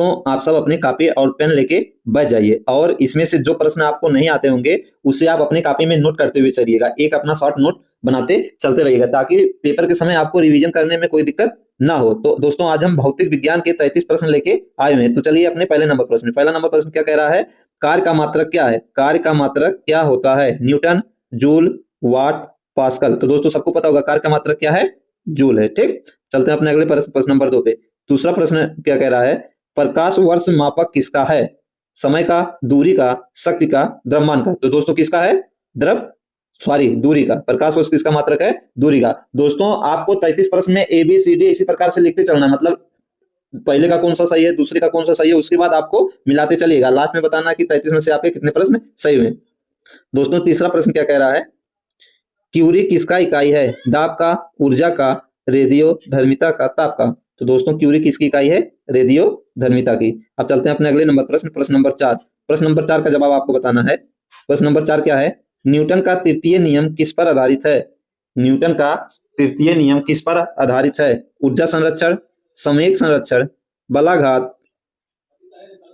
दोस्तों आप सब अपनी कॉपी और पेन लेके बैठ जाइए और इसमें से जो प्रश्न आपको नहीं आते होंगे उसे आप अपनी कॉपी में नोट करते हुए चलिएगा, एक अपना शॉर्ट नोट बनाते चलते रहिएगा ताकि पेपर के समय आपको रिवीजन करने में कोई दिक्कत ना हो। तो दोस्तों आज हम भौतिक विज्ञान के 33 प्रश्न लेके आए हुए हैं। तो चलिए अपने पहले नंबर प्रश्न, पहला नंबर प्रश्न क्या कह रहा है, कार्य का मात्रक क्या है? कार्य का मात्रक क्या होता है? न्यूटन, जूल, वाट, पास्कल। तो दोस्तों सबको पता होगा कार्य का मात्रक क्या है, जूल है। ठीक, चलते हैं अपने अगले प्रश्न, प्रश्न नंबर 2 पे। दूसरा प्रश्न क्या कह रहा है, प्रकाश वर्ष मापक किसका है? समय का, दूरी का, शक्ति का, द्रव्यमान का। तो दोस्तों किसका है? दूरी का। प्रकाश वर्ष किसका मात्रक है? दूरी का। दोस्तों आपको 33 प्रश्न में ए बी सी डी इसी प्रकार से लिखते चलना है, मतलब पहले का कौन सा सही है, दूसरे का कौन सा सही है, उसके बाद आपको मिलाते चलिएगा, लास्ट में बताना कि 33 में से आपके कितने प्रश्न सही हुए। दोस्तों तीसरा प्रश्न क्या कह रहा है, क्यूरी किसका इकाई है? दाब का, ऊर्जा का, रेडियो धर्मिता का, ताप का। तो दोस्तों क्यूरी किसकी इकाई है? रेडियो धर्मिता की। अब चलते हैं अपने अगले नंबर प्रश्न, प्रश्न नंबर 4। प्रश्न नंबर 4 का जवाब आपको बताना है। प्रश्न नंबर 4 क्या है, न्यूटन का तृतीय नियम किस पर आधारित है? न्यूटन का तृतीय नियम किस पर आधारित है? ऊर्जा संरक्षण, संवेग संरक्षण, बलाघात।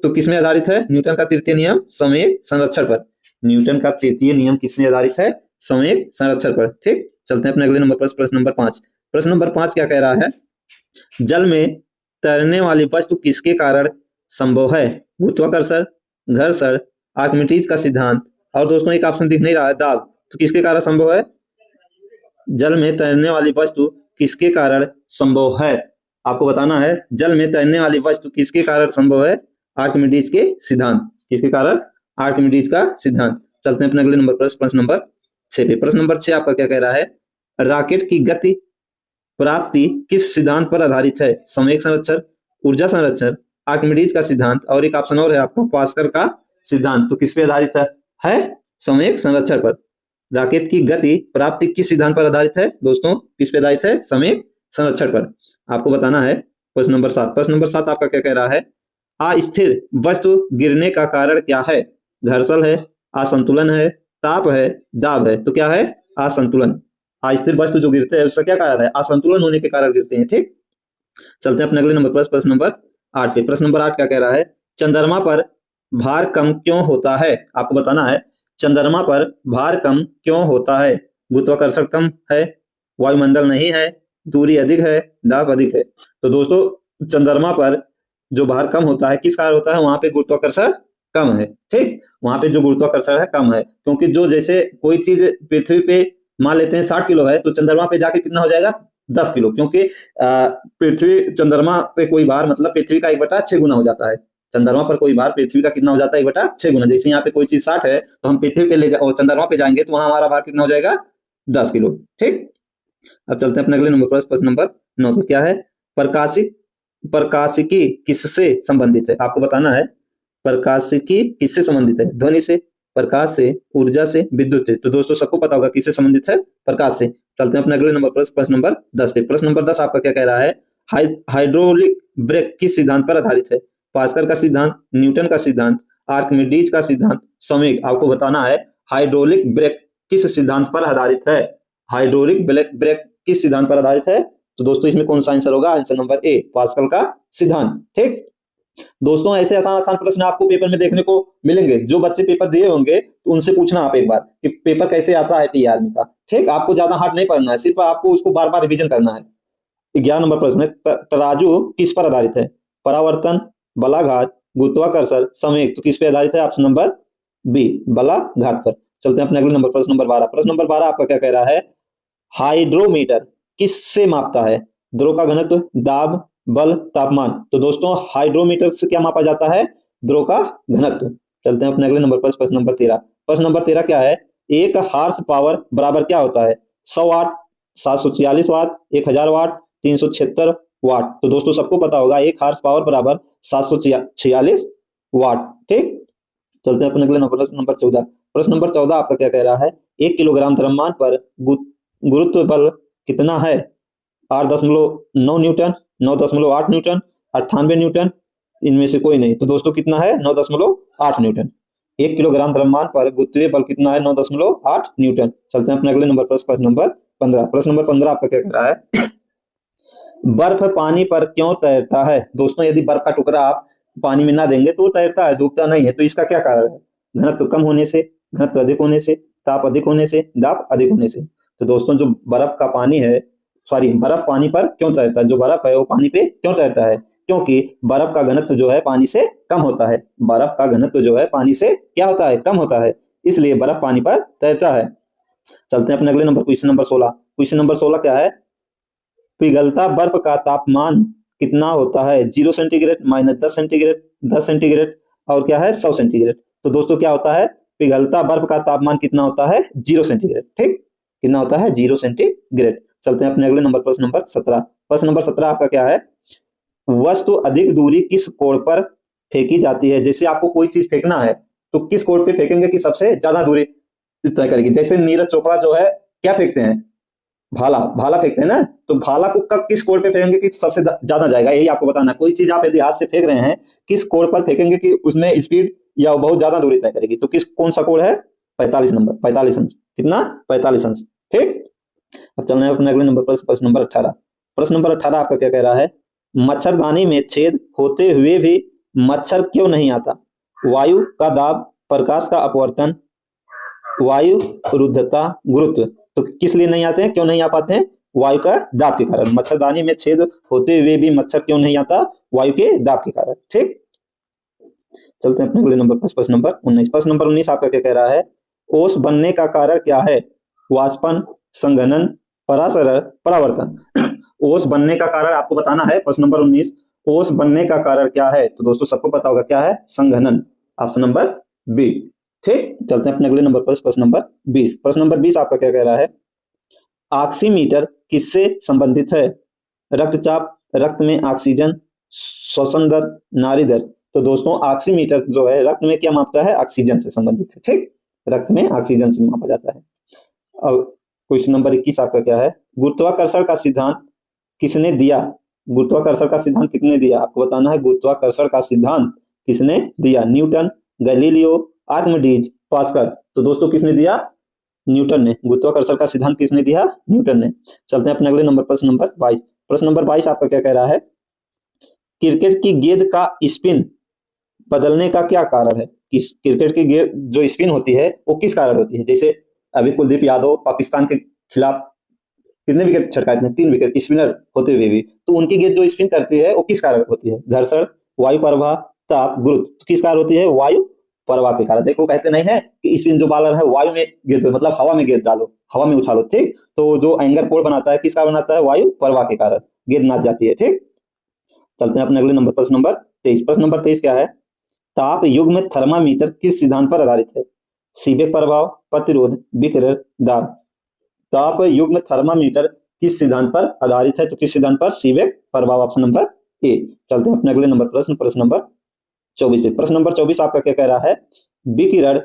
तो किसमें आधारित है न्यूटन का तृतीय नियम? संवेग संरक्षण पर। न्यूटन का तृतीय नियम किसमें आधारित है? संवेग संरक्षण पर। ठीक, चलते हैं अपने अगले नंबर प्रश्न, प्रश्न नंबर 5। प्रश्न नंबर 5 क्या कह रहा है, जल में तैरने वाली वस्तु किसके कारण संभव है? गुरुत्वाकर्षण, घर्षण, आर्किमिडीज का सिद्धांत, और दोस्तों एक ऑप्शन दिख नहीं रहा है, दाब। तो किसके कारण संभव है? जल में तैरने वाली वस्तु किसके कारण संभव है? आपको बताना है जल में तैरने वाली वस्तु किसके कारण संभव है? आर्किमिडीज के सिद्धांत। किसके कारण? आर्किमिडीज का सिद्धांत। चलते हैं अपने अगले नंबर प्रश्न, प्रश्न नंबर 6 पे। प्रश्न नंबर 6 आपका क्या कह रहा है, रॉकेट की गति प्राप्ति किस सिद्धांत पर आधारित है? संवेग संरक्षण, ऊर्जा संरक्षण, आर्किमिडीज का सिद्धांत, और एक ऑप्शन और है आपका पास्कल का सिद्धांत। तो किस पे आधारित है? संवेग संरक्षण पर। रॉकेट की गति प्राप्ति किस सिद्धांत पर आधारित है? दोस्तों किस पे आधारित है? संवेग संरक्षण पर। आपको बताना है प्रश्न नंबर 7। प्रश्न नंबर 7 आपका क्या कह रहा है, अस्थिर वस्तु गिरने का कारण क्या है? घर्षण है, असंतुलन है, ताप है, दाब है। तो क्या है? असंतुलन। अस्थिर वस्तु जो गिरते हैं उसका क्या कारण है? असंतुलन होने के कारण गिरते हैं। ठीक, चलते हैं अपने अगले नंबर प्रश्न, प्रश्न नंबर 8 पे। प्रश्न नंबर 8 क्या कह रहा है, चंद्रमा पर भार कम क्यों होता है? आपको बताना है चंद्रमा पर भार कम क्यों होता है? गुरुत्वाकर्षण कम है, वायुमंडल नहीं है, दूरी अधिक है, दाब अधिक है। तो दोस्तों चंद्रमा पर जो भार कम होता है किस कारण होता है? वहां पे गुरुत्वाकर्षण कम है। ठीक, वहां पे जो गुरुत्वाकर्षण है कम है, क्योंकि जो जैसे कोई चीज पृथ्वी पे मान लेते हैं 60 किलो है तो चंद्रमा पे जाके कितना हो जाएगा? 10 किलो, क्योंकि पृथ्वी चंद्रमा पे कोई भार मतलब पृथ्वी का 1/6 गुना हो जाता है। चंद्रमा पर कोई भार पृथ्वी का कितना हो जाता है? 1/6 गुना। जैसे यहाँ पे कोई चीज 60 है तो हम पृथ्वी पे और चंद्रमा पे जाएंगे तो वहां हमारा भार कितना हो जाएगा? 10 किलो। ठीक, अब चलते हैं अपने अगले नंबर पर, प्रश्न नंबर 9 पे। क्या है, प्रकाशिकी किससे संबंधित है? आपको बताना है प्रकाशिकी किससे संबंधित है? ध्वनि से, प्रकाश से, ऊर्जा से, विद्युत से। तो दोस्तों सबको पता होगा किससे संबंधित है? प्रकाश से। चलते हैं अपने अगले नंबर प्रश्न, प्रश्न नंबर 10 पे। प्रश्न नंबर 10 आपका क्या कह रहा है, हाइड्रोलिक ब्रेक किस सिद्धांत पर आधारित है? पास्कल का सिद्धांत, न्यूटन का सिद्धांत, आर्किमिडीज का सिद्धांत, संवेग। आपको बताना है हाइड्रोलिक ब्रेक किस सिद्धांत पर आधारित है? हाइड्रोलिक ब्रेक किस सिद्धांत पर आधारित है? तो दोस्तों इसमें कौन सा आंसर होगा? आंसर नंबर ए, पास्कल का सिद्धांत। ठीक, दोस्तों ऐसे आसान आसान प्रश्न आपको पेपर में देखने को मिलेंगे। जो बच्चे पेपर दिए होंगे तो उनसे पूछना आप एक बार कि पेपर कैसे आता है टी आर्मी का। ठीक, आपको ज्यादा हार्ड नहीं पढ़ना है, सिर्फ आपको उसको बार बार रिवीजन करना है। 11 नंबर प्रश्न है, तराजू किस पर आधारित है? परावर्तन, बलाघात, गुरुत्वाकर्षण, संवेग। तो किस पे आधारित है? ऑप्शन नंबर बी, बलाघात पर। चलते हैं अपने अगले नंबर, प्रश्न नंबर 12। प्रश्न नंबर 12 आपका क्या कह रहा है, हाइड्रोमीटर किससे मापता है? द्रव का घनत्व, दाब, बल, तापमान। तो दोस्तों हाइड्रोमीटर से क्या मापा जाता है? द्रव का घनत्व। चलते हैं अपने अगले नंबर पर, प्रश्न नंबर 13। प्रश्न नंबर 13 क्या है, एक हार्स पावर बराबर क्या होता है? 100 वाट, 746 वाट, 1000 वाट, 376 वाट। तो दोस्तों सबको पता होगा एक हार्स पावर बराबर 746 वाट। ठीक, चलते हैं अपने अगले नंबर, प्रश्न नंबर 14। प्रश्न नंबर 14 आपका क्या कह रहा है, 1 किलोग्राम द्रव्यमान पर गुरुत्व बल कितना है? 8.9 न्यूटन, 9.8 न्यूटन, 98 न्यूटन, इनमें से कोई नहीं। तो दोस्तों कितना है? 9.8 न्यूटन। 1 किलोग्राम द्रव्यमान पर गुरुत्वीय बल कितना है? 9.8 न्यूटन। चलते हैं अपने अगले नंबर पर, प्रश्न नंबर 15। प्रश्न नंबर 15 आपका क्या कह रहा है, बर्फ पानी पर क्यों तैरता है? दोस्तों यदि बर्फ का टुकड़ा आप पानी में ना देंगे तो तैरता है, डूबता नहीं है। तो इसका क्या कारण है? घनत्व कम होने से, घनत्व अधिक होने से, ताप अधिक होने से, दाब अधिक होने से। तो दोस्तों जो बर्फ का पानी है, सॉरी, बर्फ पानी पर क्यों तैरता है? जो बर्फ है वो पानी पे क्यों तैरता है? क्योंकि बर्फ का घनत्व जो है पानी से कम होता है। बर्फ का घनत्व जो है पानी से क्या होता है? कम होता है, इसलिए बर्फ पानी पर तैरता है। चलते हैं अपने अगले number, question number 16। Question number 16 क्या है? पिघलता बर्फ का तापमान कितना होता है? 0 सेंटीग्रेड, -10 सेंटीग्रेड, 10 सेंटीग्रेड, और क्या है? 100 सेंटीग्रेड। तो दोस्तों क्या होता है? पिघलता बर्फ का तापमान कितना होता है? 0 सेंटीग्रेड। ठीक, कितना होता है? 0 सेंटीग्रेड। चलते हैं अपने अगले नंबर, प्रश्न नंबर 17। प्रश्न नंबर 17 आपका क्या है? वस्तु अधिक दूरी किस कोण पर फेंकी जाती है? जैसे आपको कोई चीज फेंकना है तो किस कोण पे फेंकेंगे कि सबसे ज्यादा दूरी तय करेगी? जैसे नीरज चोपड़ा जो है क्या फेंकते हैं? भाला, भाला फेंकते हैं ना। तो भाला को कब किस कोण पे फेंकेंगे कि सबसे ज्यादा जाएगा? यही आपको बताना। कोई चीज आप यदि हाथ से फेंक रहे हैं, किस कोण पर फेंकेंगे कि उसमें स्पीड या बहुत ज्यादा दूरी तय करेगी? तो किस कौन सा कोण है? 45 नंबर, 45 अंश। कितना? 45 अंश। ठीक, अब चलना है अपने अगले नंबर पर, प्रश्न नंबर 18। प्रश्न नंबर 18 आपका क्या कह रहा है? मच्छरदानी में छेद होते हुए भी मच्छर क्यों नहीं आता? वायु का दाब, प्रकाश का अपवर्तन, वायु रुद्धता, गुरुत्व। तो किस लिए नहीं आते हैं? क्यों नहीं आ पाते हैं? वायु का दाब के कारण। मच्छरदानी में छेद होते हुए भी मच्छर क्यों नहीं आता? वायु के दाब के कारण। ठीक, चलते हैं अपने अगले नंबर पर, प्रश्न नंबर 19। प्रश्न नंबर 19 आपका क्या कह रहा है? ओस बनने का कारण क्या है? वाष्पन, संघनन, परासरण, परावर्तन। ओस बनने का कारण आपको बताना है। प्रश्न नंबर 19, ओस बनने का कारण क्या है? तो दोस्तों सबको पता होगा क्या है? संघनन। Option number B. ठीक, चलते हैं अपने अगले नंबर पर, प्रश्न नंबर 20। प्रश्न नंबर 20 आपका क्या कह रहा है? ऑक्सीमीटर किससे संबंधित है? रक्तचाप, रक्त में ऑक्सीजन, श्वसन दर, नाड़ी दर। तो दोस्तों ऑक्सीमीटर जो है रक्त में क्या मापता है? ऑक्सीजन से संबंधित है। ठीक, रक्त में ऑक्सीजन से मापा जाता है। अब क्वेश्चन नंबर 21 आपका क्या है? गुरुत्वाकर्षण का सिद्धांत किसने दिया? गुरुत्वाकर्षण का सिद्धांत किसने दिया? आपको बताना है गुरुत्वाकर्षण का सिद्धांत किसने दिया? Newton, Galileo, Archimedes, pascal. तो दोस्तों किसने दिया? न्यूटन ने। गुरुत्वाकर्षण का सिद्धांत किसने दिया? न्यूटन ने। चलते हैं अपने अगले नंबर, प्रश्न नंबर 22। प्रश्न नंबर 22 आपका क्या कह रहा है? क्रिकेट की गेंद का स्पिन बदलने का क्या कारण है? क्रिकेट की गेंद जो स्पिन होती है वो किस कारण होती है? जैसे अभी कुलदीप यादव पाकिस्तान के खिलाफ कितने विकेट छटकाए थे? 3 विकेट, स्पिनर होते हुए भी। तो उनकी गेंद जो स्पिन करती है वो किस कारण होती है? घर्षण, वायु प्रवाह, ताप, गुरुत्व। तो किस कारण होती है? वायु प्रवाह के कारण। देखो कहते नहीं है कि स्पिन जो बॉलर है वायु में गेंद, मतलब हवा में गेंद डालो, हवा में उछालो। ठीक, तो जो एंगर कोण बनाता है किसका बनाता है? वायु प्रवाह के कारण गेंद नाच जाती है। ठीक, चलते हैं अपने अगले नंबर, प्रश्न नंबर 23। प्रश्न नंबर 23 क्या है? ताप युग्म थर्मामीटर किस सिद्धांत पर आधारित है? सीबेक प्रभाव, प्रतिरोध, विकिरण, दाब। ताप युग्म थर्मामीटर किस सिद्धांत पर आधारित है? तो किस सिद्धांत पर? सीबेक प्रभाव। Option number A. चलते हैं अपने अगले नंबर, प्रश्न नंबर 24 पे। प्रश्न नंबर 24 आपका क्या कह रहा है? विकिरण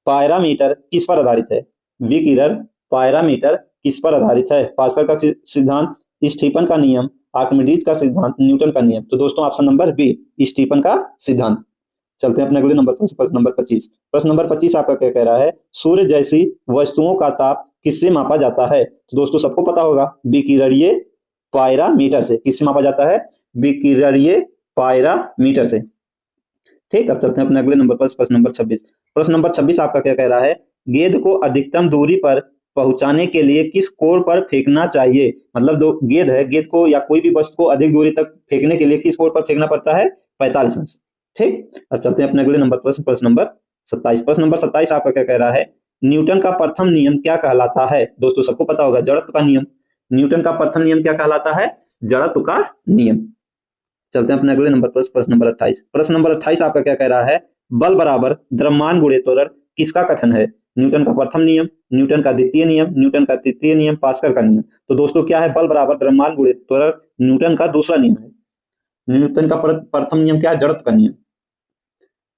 पायरामीटर किस पर आधारित है? विकिरण पायरामीटर किस पर आधारित है? पास्कल का सिद्धांत, स्टीफन का नियम, आर्किमिडीज का सिद्धांत, न्यूटन का नियम। तो दोस्तों ऑप्शन नंबर बी, स्टीफन का सिद्धांत। चलते हैं अपने अगले नंबर, प्रश्न नंबर 25। प्रश्न नंबर 25 आपका क्या कह रहा है? सूर्य जैसी वस्तुओं का ताप किससे मापा जाता है? तो दोस्तों सबको पता होगा विकिरणीय पायरामीटर से। किससे मापा जाता है? विकिरणीय पायरामीटर से। ठीक, अब चलते हैं अपने अगले नंबर पर, प्रश्न नंबर 26। प्रश्न नंबर 26 आपका क्या कह रहा है? गेंद को अधिकतम दूरी पर पहुंचाने के लिए किस कोण पर फेंकना चाहिए? मतलब जो गेंद है, गेंद को या कोई भी वस्तु को अधिक दूरी तक फेंकने के लिए किस कोण पर फेंकना पड़ता है? 45 अंश। ठीक, अब चलते हैं अपने अगले नंबर, प्रश्न नंबर 27। प्रश्न नंबर 27 आपका क्या कह रहा है? न्यूटन का प्रथम नियम क्या कहलाता है? दोस्तों सबको पता होगा, जड़त्व का नियम। न्यूटन का प्रथम नियम क्या कहलाता है? जड़त्व का नियम। चलते हैं अपने अगले नंबर पर, प्रश्न नंबर 28। प्रश्न नंबर 28 आपका क्या कह रहा है? बल बराबर द्रव्यमान गुणे त्वरण किसका कथन है? न्यूटन का प्रथम नियम, न्यूटन का द्वितीय नियम, न्यूटन का तृतीय नियम, पास्कल का नियम। तो दोस्तों क्या है? बल बराबर द्रव्यमान गुणे त्वरण न्यूटन का दूसरा नियम है। न्यूटन का प्रथम नियम क्या है? जड़त्व का नियम।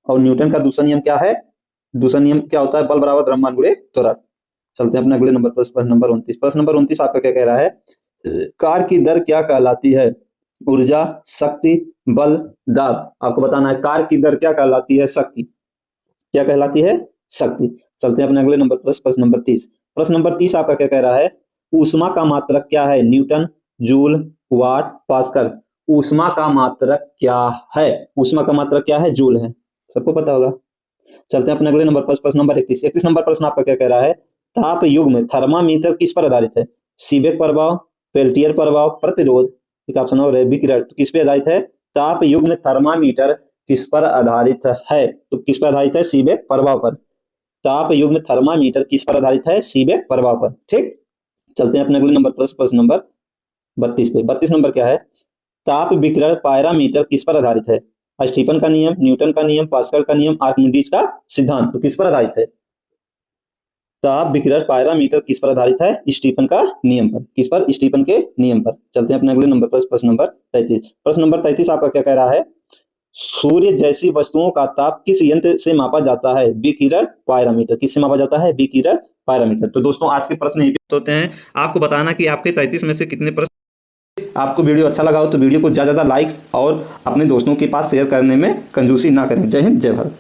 और न्यूटन का दूसरा नियम क्या है? दूसरा नियम क्या होता है? बल बराबर द्रव्यमान गुणे त्वरण। चलते हैं अपने अगले नंबर, प्रश्न नंबर 29। प्रश्न नंबर 29 आपका क्या कह रहा है? कार की दर क्या कहलाती है? ऊर्जा, शक्ति, बल, दाब। आपको बताना है कार की दर क्या कहलाती है? शक्ति। क्या कहलाती है? शक्ति। चलते हैं अपने अगले नंबर, प्रश्न नंबर 30। प्रश्न नंबर 30 आपका क्या कह रहा है? ऊष्मा का मात्रक क्या है? न्यूटन, जूल, वाट, पास्कल। ऊष्मा का मात्रक क्या है? ऊष्मा का मात्रक क्या है? जूल है, सबको पता होगा। चलते हैं अपने अगले नंबर पर, प्रश्न नंबर 31। 31 नंबर प्रश्न आपका क्या कह रहा है? ताप युग्म थर्मामीटर किस पर आधारित है? सीबेक प्रभाव, पेल्टियर प्रभाव, प्रतिरोध, एक ऑप्शन और है विकिरण। तो किस पे आधारित है? ताप युग्म थर्मामीटर किस पर आधारित है? तो किस पर आधारित है? सीबेक प्रभाव पर। ताप युग्म थर्मामीटर किस पर आधारित है? सीबेक प्रभाव पर। ठीक, चलते हैं अपने अगले नंबर पर, प्रश्न नंबर 32 पे। 32 नंबर क्या है? ताप विकिरण पायरामीटर किस पर आधारित है? स्टीफन का नियम, न्यूटन का नियम, पास्कल का नियम, आर्किमिडीज का सिद्धांत। तो किस पर आधारित है? ताप विकिरण पायरामीटर किस पर आधारित है? स्टीफन का नियम पर। किस पर? स्टीफन के नियम पर। चलते हैं अपने अगले नंबर पर, प्रश्न नंबर 33। प्रश्न नंबर 33 आपका क्या कह रहा है? सूर्य जैसी वस्तुओं का ताप किस यंत्र से मापा जाता है? विकिरण पायरामीटर। किससे मापा जाता है? विकिरण पायरामीटर। तो दोस्तों आज के प्रश्न यही पे होते हैं। आपको बताना कि आपके 33 में से कितने प्रश्न। आपको वीडियो अच्छा लगा हो तो वीडियो को ज़्यादा लाइक्स और अपने दोस्तों के पास शेयर करने में कंजूसी ना करें। जय हिंद, जय भारत।